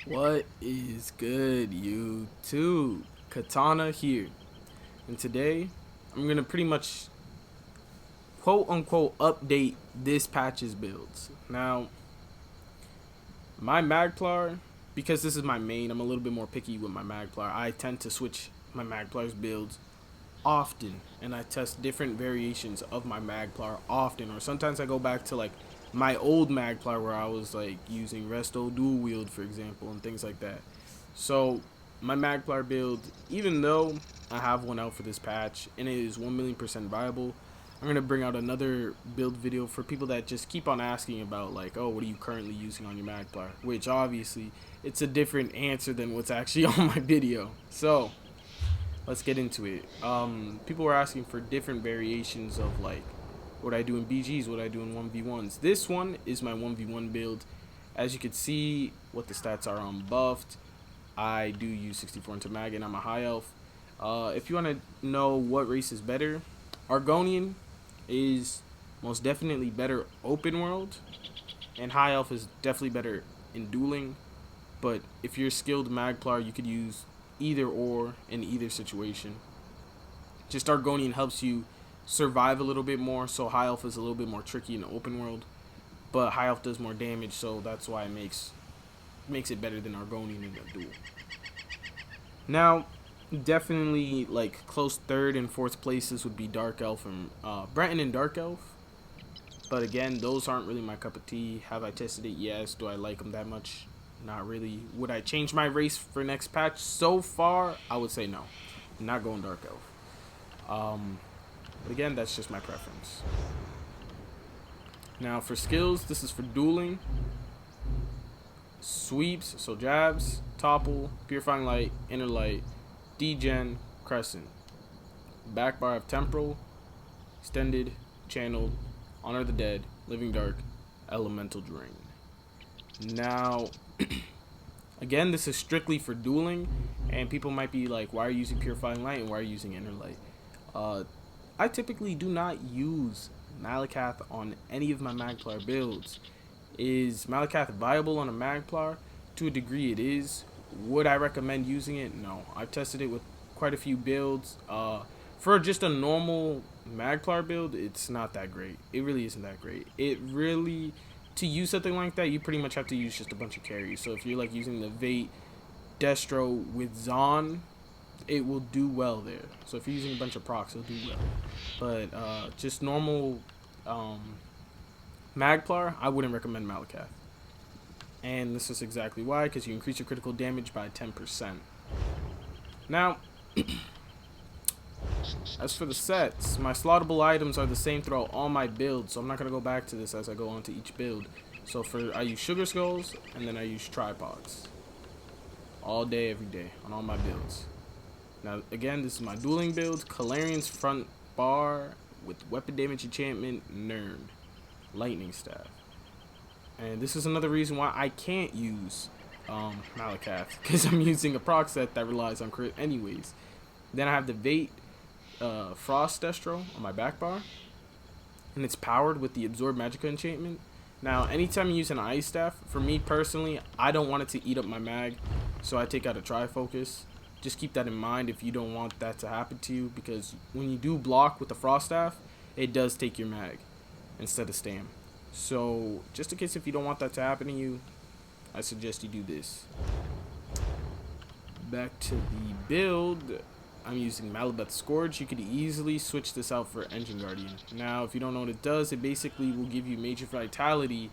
What is good, YouTube? Katana here, and today I'm gonna pretty much quote unquote update this patch's builds. Now, my MAGPLAR, because this is my main, I'm a little bit more picky with my MAGPLAR. I tend to switch my MAGPLAR's builds often, and I test different variations of my MAGPLAR often, or sometimes I go back to like my old MAGPLAR where I was like using Resto Dual Wield, for example, and things like that. So my MAGPLAR build, even though I have one out for this patch and it is 1,000,000% viable, I'm gonna bring out another build video for people that just keep on asking about like, oh, what are you currently using on your MAGPLAR? Which obviously it's a different answer than what's actually on my video. So let's get into it. People were asking for different variations of like what I do in BGs, what I do in 1v1s. This one is my 1v1 build. As you can see, what the stats are on buffed. I do use 64 into mag and I'm a high elf. If you want to know what race is better, Argonian is most definitely better open world, and high elf is definitely better in dueling. But if you're skilled MAGPLAR, you could use either or in either situation. Just Argonian helps you survive a little bit more, so high elf is a little bit more tricky in the open world, but high elf does more damage, so that's why it makes it better than Argonian in the duel. Now, definitely like close third and fourth places would be Dark Elf and Breton and Dark Elf, but again, those aren't really my cup of tea. Have I tested it? Yes. Do I like them that much? Not really. Would I change my race for next patch? So far, I would say no. I'm not going Dark Elf. But again, that's just my preference. Now for skills, this is for dueling. Sweeps, so jabs, topple, purifying light, inner light, degen, crescent. Back bar of temporal, extended, channeled, honor the dead, living dark, elemental drain. Now, again, this is strictly for dueling, and people might be like, why are you using purifying light and why are you using inner light? I typically do not use MAGPLAR on any of my MAGPLAR builds. Is MAGPLAR viable on a MAGPLAR? To a degree it is. Would I recommend using it? No. I've tested it with quite a few builds. For just a normal MAGPLAR build, it's not that great. It really isn't that great. To use something like that, you pretty much have to use just a bunch of carries. So if you're like using the Vate, Destro with Zon, it will do well there. So if you're using a bunch of procs, it'll do well. But just normal MAGPLAR, I wouldn't recommend MAGPLAR. And this is exactly why, because you increase your critical damage by 10%. Now, as for the sets, my slottable items are the same throughout all my builds, so I'm not going to go back to this as I go on to each build. So I use sugar skulls, and then I use tripods. All day, every day, on all my builds. Now, again, this is my dueling build. Calarian's front bar with weapon damage enchantment, Nern. Lightning staff. And this is another reason why I can't use MAGPLAR, because I'm using a proc set that relies on crit anyways. Then I have the Vate Frost Destro on my back bar, and it's powered with the Absorb Magicka enchantment. Now, anytime you use an ice staff, for me personally, I don't want it to eat up my mag, so I take out a Trifocus. Just keep that in mind if you don't want that to happen to you, because when you do block with the Frost Staff, it does take your mag instead of stam. So just in case if you don't want that to happen to you, I suggest you do this. Back to the build, I'm using Malabeth Scourge. You could easily switch this out for Engine Guardian. Now, if you don't know what it does, it basically will give you major vitality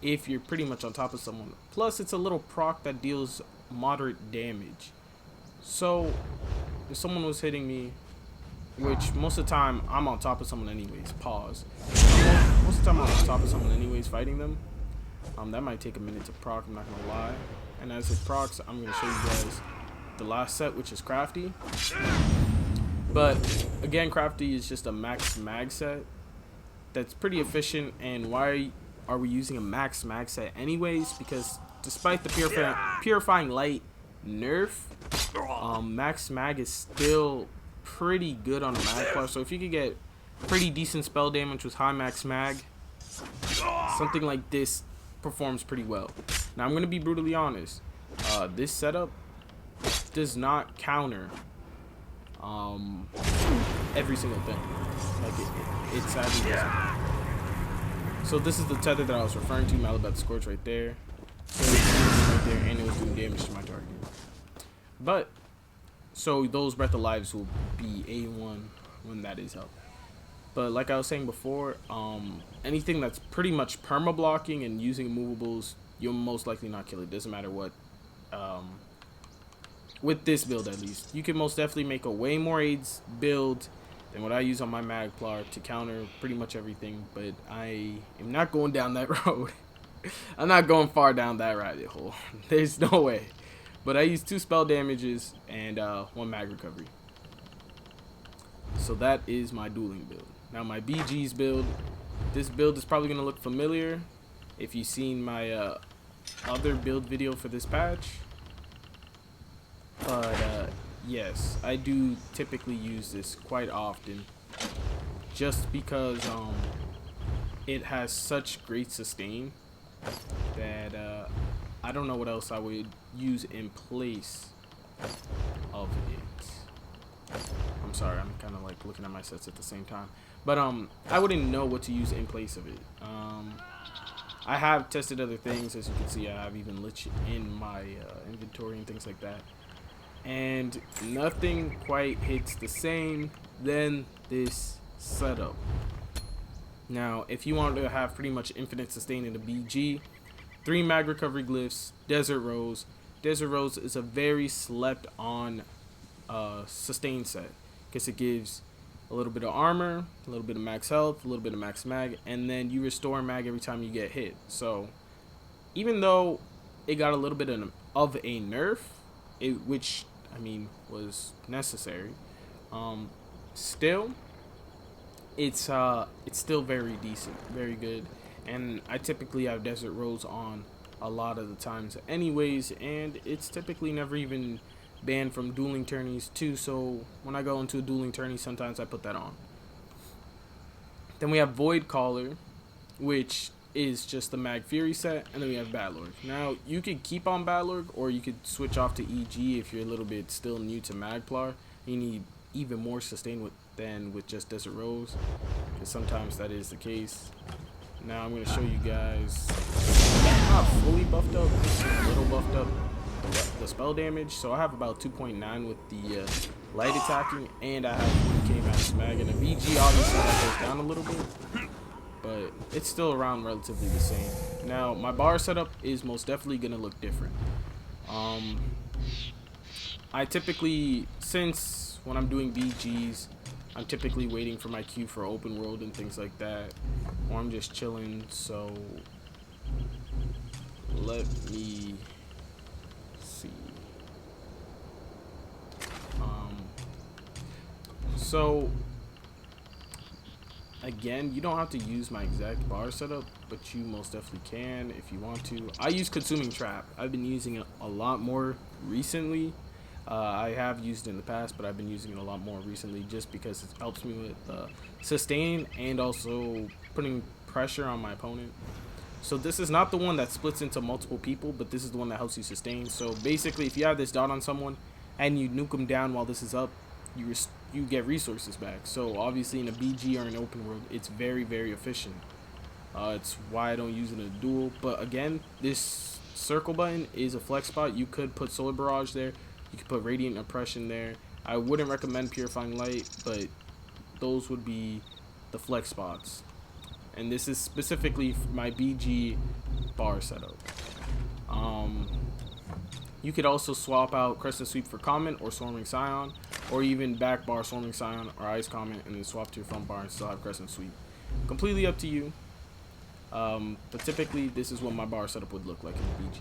if you're pretty much on top of someone. Plus, it's a little proc that deals moderate damage. So, if someone was hitting me, which most of the time I'm on top of someone anyways, pause. Most of the time I'm on top of someone anyways fighting them. That might take a minute to proc, I'm not gonna lie. And as it procs, I'm gonna show you guys the last set, which is Crafty. But again, Crafty is just a max mag set that's pretty efficient. And why are we using a max mag set anyways? Because despite the purifying light nerf, max mag is still pretty good on a MAGPLAR. So if you could get pretty decent spell damage with high max mag, something like this performs pretty well. Now I'm gonna be brutally honest, this setup does not counter every single thing. Like it sadly doesn't. So this is the tether that I was referring to, Malabat Scorch right there. So right there, and it was doing damage to my target. But so those Breath of Lives will be A1 when that is up. But like I was saying before, anything that's pretty much perma blocking and using movables, you'll most likely not kill it. Doesn't matter what. With this build at least, you can most definitely make a way more aids build than what I use on my MAGPLAR to counter pretty much everything. But I am not going down that road. I'm not going far down that rabbit hole. There's no way. But I use 2 spell damages and 1 mag recovery. So that is my dueling build. Now my BG's build. This build is probably going to look familiar if you've seen my other build video for this patch. But yes, I do typically use this quite often just because it has such great sustain that I don't know what else I would use in place of it. I'm sorry, I'm kind of like looking at my sets at the same time. But I wouldn't know what to use in place of it. I have tested other things. As you can see, I have even Lich in my inventory and things like that. And nothing quite hits the same than this setup. Now, if you want to have pretty much infinite sustain in the BG, 3 mag recovery glyphs, Desert Rose. Desert Rose is a very slept on sustain set because it gives a little bit of armor, a little bit of max health, a little bit of max mag, and then you restore mag every time you get hit. So even though it got a little bit of a nerf, which I mean was necessary, still it's still very decent, very good. And I typically have Desert Rose on a lot of the times anyways, and it's typically never even banned from dueling tourneys too, so when I go into a dueling tourney, sometimes I put that on. Then we have Void Caller, which is just the Mag Fury set, and then we have Badlord. Now, you could keep on Badlord, or you could switch off to EG if you're a little bit still new to MAGPLAR. You need even more sustain than with just Desert Rose, because sometimes that is the case. Now, I'm going to show you guys, I'm not fully buffed up, a little buffed up the spell damage, so I have about 2.9 with the light attacking, and I have 1k max mag, and the VG obviously that goes down a little bit, but it's still around relatively the same. Now my bar setup is most definitely gonna look different. I typically, since when I'm doing BGs, I'm typically waiting for my queue for open world and things like that, or I'm just chilling. So let me see. So again, you don't have to use my exact bar setup, but you most definitely can if you want to. I use Consuming Trap. I've been using it a lot more recently. I have used it in the past, but I've been using it a lot more recently just because it helps me with sustain and also putting pressure on my opponent. So this is not the one that splits into multiple people, but this is the one that helps you sustain. So basically, if you have this dot on someone and you nuke them down while this is up, you get resources back. So obviously in a BG or an open world, it's very, very efficient. It's why I don't use it in a duel. But again, this circle button is a flex spot. You could put Solar Barrage there. You could put Radiant Oppression there. I wouldn't recommend Purifying Light, but those would be the flex spots. And this is specifically my BG bar setup. You could also swap out Crescent Sweep for Comment or Swarming Scion, or even back bar Swarming Scion or Ice Comment and then swap to your front bar and still have Crescent Sweep. Completely up to you. But typically this is what my bar setup would look like in BG.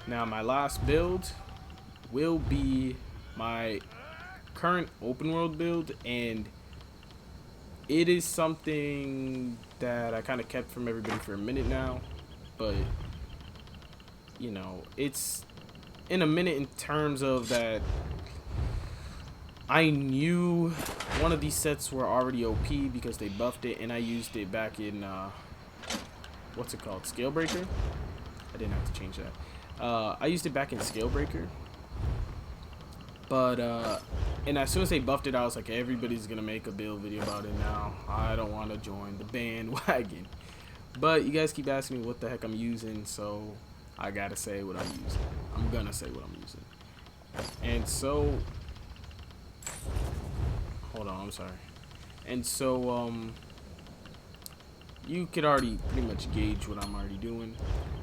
Now my last build will be my current open world build, and it is something that I kind of kept from everybody for a minute now, but you know, it's in a minute in terms of that I knew one of these sets were already OP because they buffed it, and I used it back in what's it called, Scalebreaker. I didn't have to change that. I used it back in Scalebreaker, but and as soon as they buffed it, I was like, everybody's gonna make a build video about it now. I don't want to join the bandwagon. But you guys keep asking me what the heck I'm using, so I gotta say what I'm using. I'm gonna say what I'm using. And so, hold on, I'm sorry. And so, you could already pretty much gauge what I'm already doing.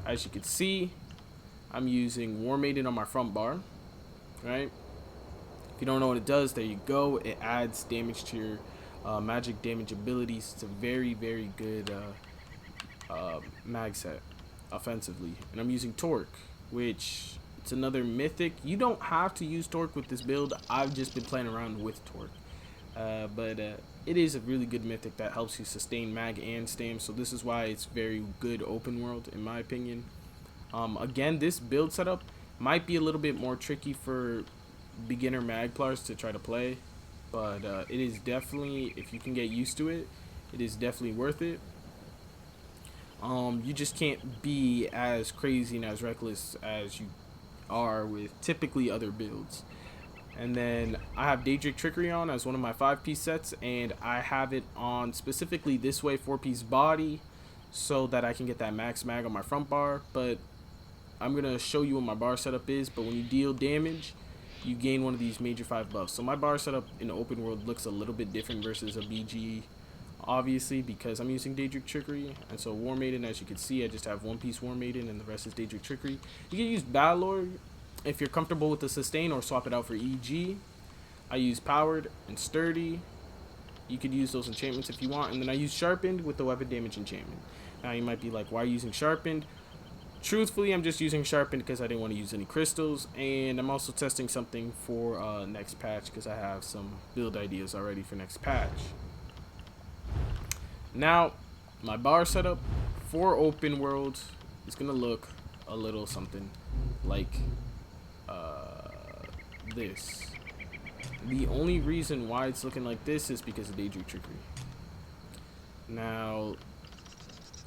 As you can see, I'm using War Maiden on my front bar, right? If you don't know what it does, there you go. It adds damage to your magic damage abilities. It's a very, very good mag set offensively. And I'm using Torque, which it's another mythic. You don't have to use Torque with this build. I've just been playing around with Torque. But it is a really good mythic that helps you sustain mag and stam, so this is why it's very good open world in my opinion. Again, this build setup might be a little bit more tricky for beginner MAGPLARs to try to play, but it is definitely, if you can get used to it, it is definitely worth it. You just can't be as crazy and as reckless as you are with typically other builds. And then I have Daedric Trickery on as one of my 5-piece sets, and I have it on specifically this way 4-piece body so that I can get that max mag on my front bar. But I'm going to show you what my bar setup is. But when you deal damage, you gain one of these major 5 buffs. So my bar setup in the open world looks a little bit different versus a BG, obviously, because I'm using Daedric Trickery. And so War Maiden, as you can see, I just have 1-piece War Maiden and the rest is Daedric Trickery. You can use Battle Lord if you're comfortable with the sustain, or swap it out for EG. I use Powered and Sturdy. You could use those enchantments if you want. And then I use Sharpened with the weapon damage enchantment. Now you might be like, why are you using Sharpened? Truthfully, I'm just using Sharpened because I didn't want to use any crystals. And I'm also testing something for next patch because I have some build ideas already for next patch. Now, my bar setup for open world is going to look a little something like this. The only reason why it's looking like this is because of Daedric Trickery. Now,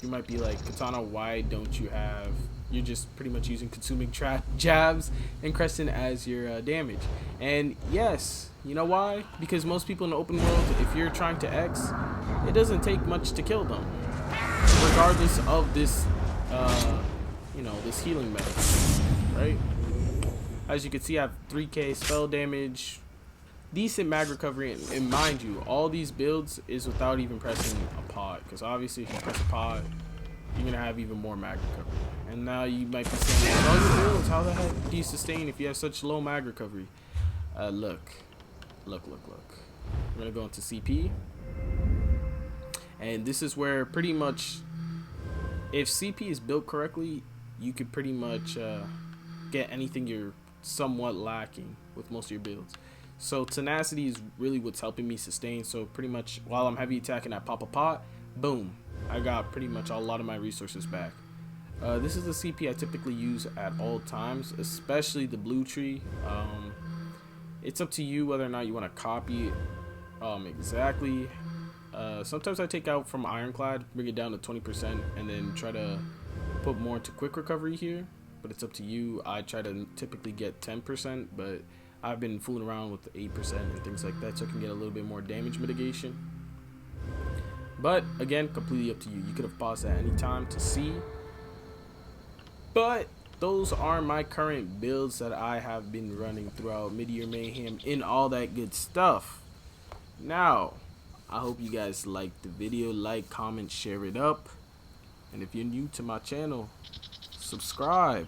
you might be like, Katana, why don't you have... You're just pretty much using Consuming Jabs and Crescent as your damage. And yes, you know why? Because most people in the open world, if you're trying to X, it doesn't take much to kill them. Regardless of this, you know, this healing method, right? As you can see, I have 3k spell damage, decent mag recovery, and mind you, all these builds is without even pressing a pod, because obviously if you press a pod, you're gonna have even more mag recovery. And now you might be saying, all your builds, how the heck do you sustain if you have such low mag recovery? Look. We're gonna go into CP, and this is where pretty much, if CP is built correctly, you could pretty much get anything you're somewhat lacking with most of your builds. So tenacity is really what's helping me sustain. So pretty much while I'm heavy attacking, I pop a pot, boom, I got pretty much a lot of my resources back. This is the CP I typically use at all times, especially the blue tree. It's up to you whether or not you want to copy it exactly. Sometimes I take out from Ironclad, bring it down to 20%, and then try to put more into quick recovery here. But it's up to you. I try to typically get 10%, but I've been fooling around with 8% and things like that, so I can get a little bit more damage mitigation. But again, completely up to you. You could have paused at any time to see. But those are my current builds that I have been running throughout MIDYEAR Mayhem and all that good stuff. Now, I hope you guys liked the video. Like, comment, share it up. And if you're new to my channel, subscribe.